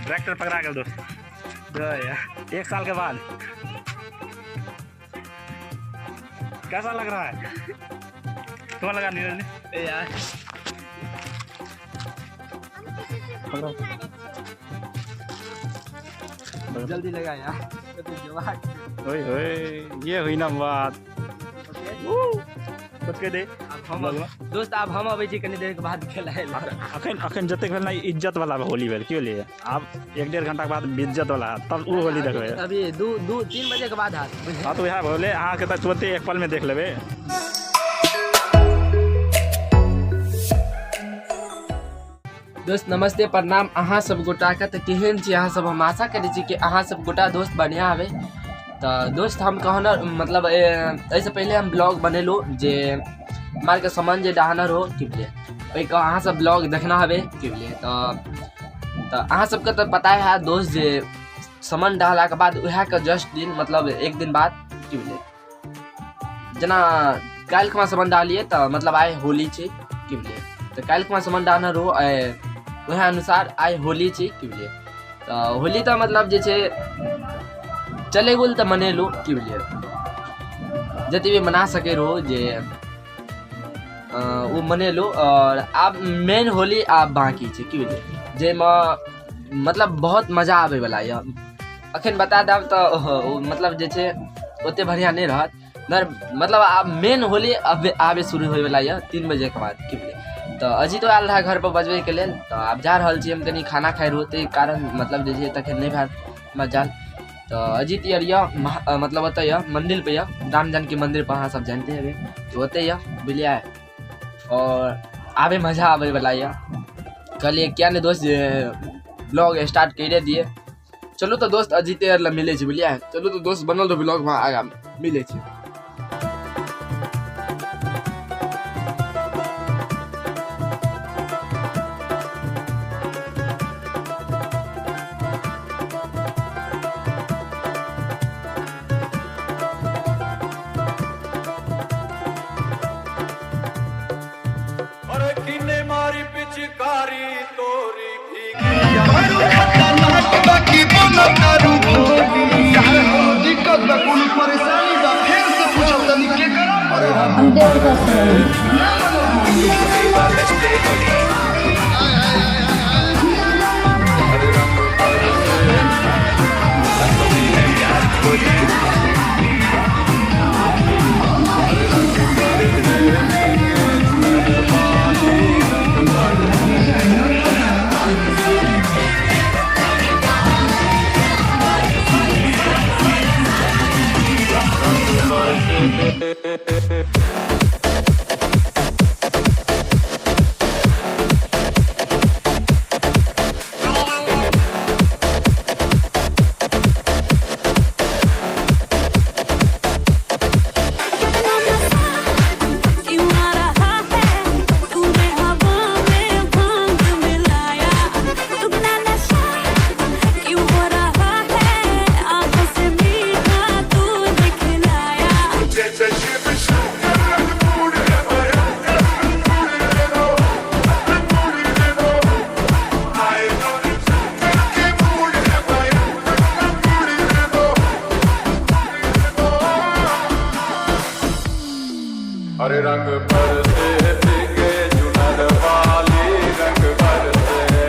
Tractor पकड़ा कर दोस्त। यार 1 साल के बाद कैसा लग रहा है? तुम्हें लगा नीरज ने? यार जल्दी लगा यार। ओए ओए ये हुई ना बात। दे दोस्त आप हम अबै छी कनी देर के बाद खेलाय अखन जते खेलना इज्जत वाला होली बेर क्यों लिए आप 1-1.5 घंटा के बाद इज्जत वाला तब वो होली देखबे। अभी 2-3 बजे के बाद हां तो यह बोले अहाँ के त तुरंत एक पल में देख लेबे। दोस्त नमस्ते प्रणाम अहाँ सब गोटा के। त केहन छी अहाँ सब? हम आशा करै छी कि अहाँ सब गोटा दोस्त बढ़िया हवे। तो दोस्त हम कहना मतलब ऐसे पहले हम ब्लॉग बनेलू जे मार के सामान जे डहानर हो कि बुझे ओई का अहाँ सब ब्लॉग देखना हवे कि बुझे। तो अहाँ सबके तो पता है दोस्त जे सामान डाला के बाद वह के जस्ट दिन मतलब 1 दिन बाद कि बुझे जना काल खमा सामान डालिए तो मतलब आए होली छी कि बुझे। तो काल खमा सामान डालना रो वह अनुसार आए होली छी कि बुझे। तो होली तो मतलब जे छे चले गुल तो मनेलू कि बुझे जति भी मना सके रो जे वो मनेलू। और अब मेन होली आप बाकी छे कि बुझे जे मतलब बहुत मजा आवे वाला है। अखन बता दब तो मतलब जे छे ओते बढ़िया नहीं रहत मतलब अब मेन होली अब आवे शुरू होय वाला है 3 बजे के बाद कि बुझे। तो अजी तो आल रहा घर पर बजबे के लेल। तो आप जा रहल छी हम कनी खाना खाए रहते कारण मतलब जे छे तखन नहीं भात मजा। तो अजीत यार मतलब होता है मंदिर पे राम जानकी मंदिर पर सब जानते हैं तो होते बुझलिया। और आवे मजा आवे वाला कहलिए क्या नहीं दोस्त ब्लॉग स्टार्ट कर दिए। चलो तो दोस्त अजीत यार मिले बुझलिया। चलो तो दोस्त बनल तो ब्लॉग वहाँ आगा मिले। हरे रंग बरसे भीगे चुनर वाली रंग बरसे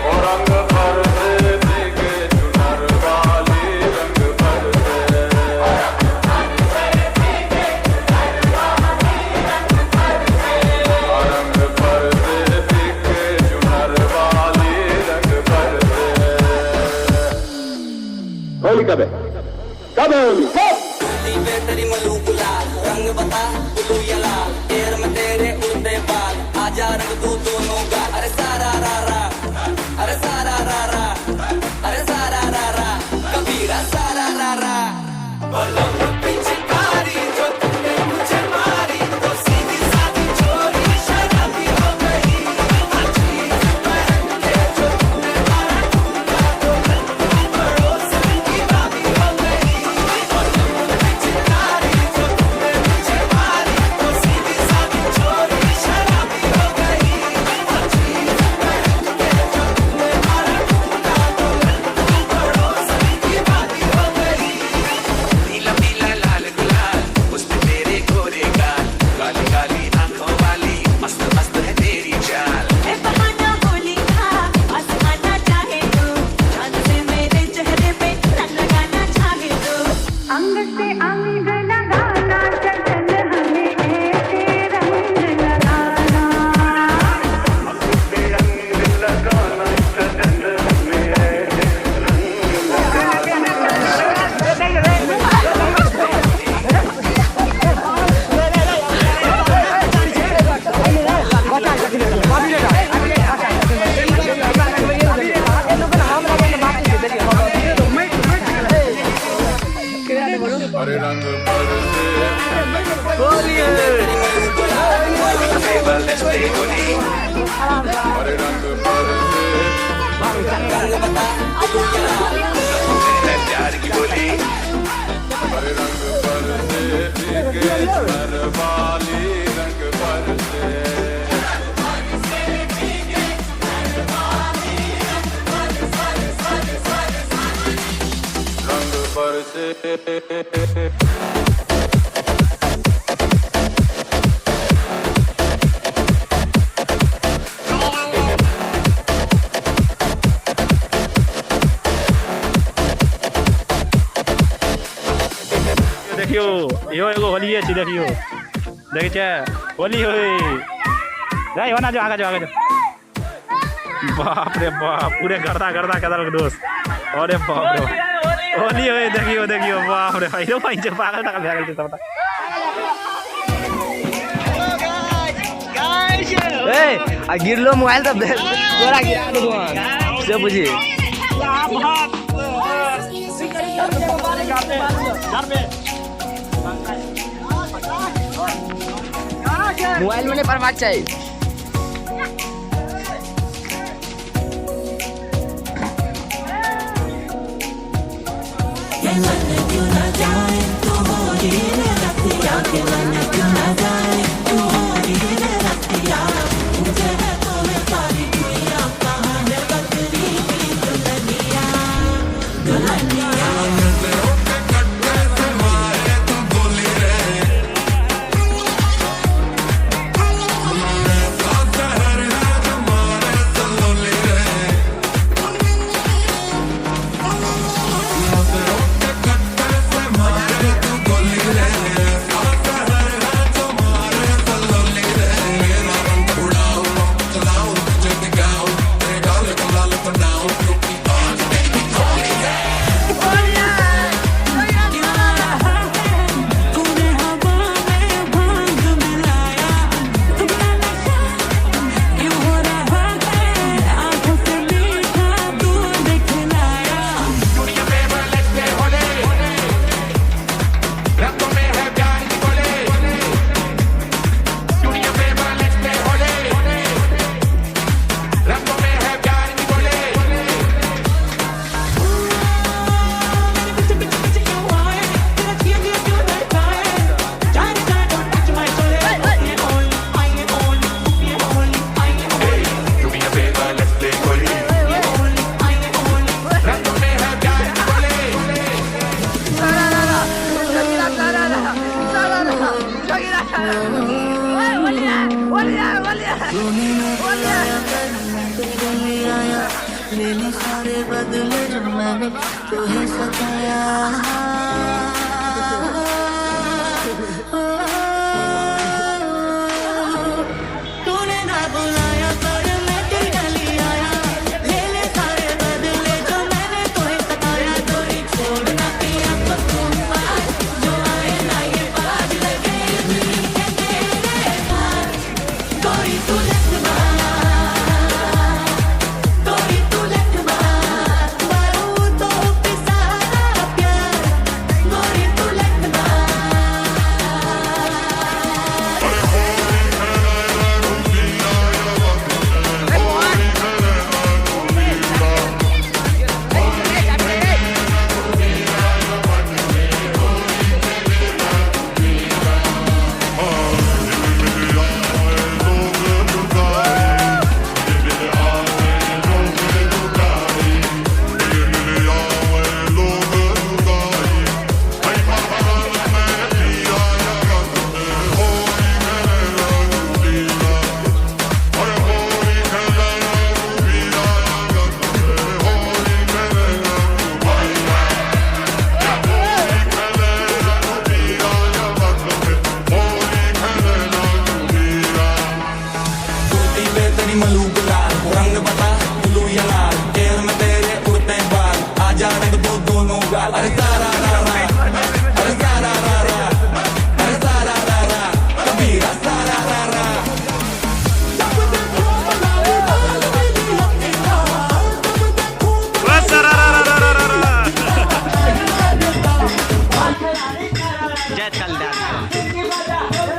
ओ रंग बरसे भीगे चुनर वाली रंग बरसे रंग बरसे भीगे चुनर वाली रंग बरसे। होली कब है होली? तेरी मलू गुलाल रंग बता ब्लू या लाल तेर में तेरे उड़ते बाल आजा रंग तू दोनों का अरे सारा रा रा अरे सारा रा रा अरे सारा रा रा कबीरा सारा रा रा बलम पिचकारी जो तुमने मुझे मारी तो सीधी सादी चोरी शराबी हो गई अच्छी पहन के जो तुमने मारा टूटा तो पड़ोसन की भाभी हो गई। अंग से अंग लगाना चटन हमें ऐसे रंग लगाना हरे रंग बरसे हरे रंग बरसे प्यार की बोली हरे रंग बरसे भीगे घर वाली रंग बरसे रंग बरसे देखियो यो एगो होली है देखियो देखे छे होली होई रे होना जो आगे जो बाप रे बाप पूरे गर्दा गर्दा कदर दोस्त अरे बाप रे होली होई देखियो देखियो बाप रे भाई रो भाई जे पागल तक भागल छै सबटा ए आ गिरलो मोबाइल तो तोरा गिरा दो से बुझी मोबाइल में नहीं बर्बाद चाहिए लेने सारे बदले जो मैंने तुम्हें सताया तूने ना बुलाया पर मैं तेरे गली आया लेने सारे बदले जो मैंने तुम्हें सताया कोई छोड़ना पिया तो तुम जो आए ना ये बात लगे तेरे पास कोई तू मैच चल रहा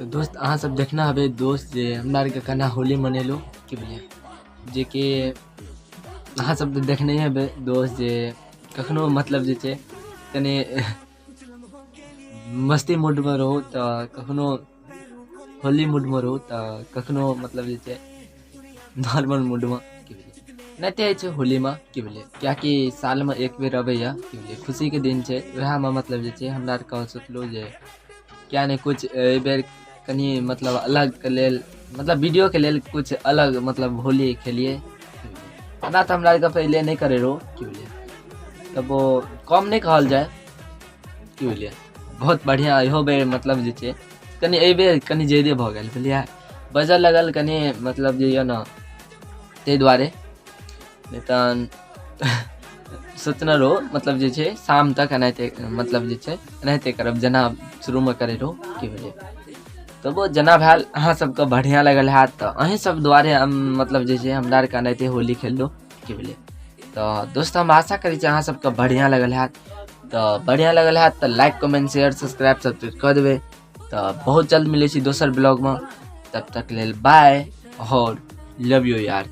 तो दोस्त अहाँ सब देखना हबे दोस्त जे हमरा आर के केना होली मनेलो की बुझलिए जे कि अहाँ सब तो देखने हेबे दोस्त जे कखनो मतलब जे छै कनी मस्ती मूड में रहो तो कखनो होली मूड में रहो तो कखनो मतलब जे छै नॉर्मल मूड में की बुझलिए नहीं तो छै होली में की बुझलिए कियाकि साल में एक बेर अबैया की बुझलिए खुशी के दिन छै वह में मतलब जे छै हमरा आर के सोचलो जे क्या नहीं कुछ ए बेर कनी मतलब अलग के लेल मतलब वीडियो के लेल कुछ अलग मतलब होली खेलिए ना तो हमरा पहले नहीं करे रहो की बुझलिए तब वो कम नहीं कहल जाए की बुझलिए बहुत बढ़िया इहो बेर मतलब जे छै कनी ए बेर कनी ज्यादे भ गेल बुझलिए बजल लगल कनी मतलब जे ये ना ते द्वारे नहीं तो सोचना रहो मतलब जे छै शाम तक एनाहिते मतलब जे छै एनाहिते करब जेना शुरू में करे रहो की बुझलिए तो वो जना भेल अहाँ सबके बढ़िया लगल है तो अहीं सब द्वारे मतलब जे छै हमरा आर के एनाहिते होली खेललो की बुझलिए तो दोस्त हम आशा करी छी अहाँ सबके बढ़िया लगल है तो बढ़िया लगल है तो लाइक कमेंट शेयर सब्सक्राइब सब कर देवे तो बहुत जल्द मिले छी दोसर ब्लॉग में तब तक लेल बाय और लव यू यार।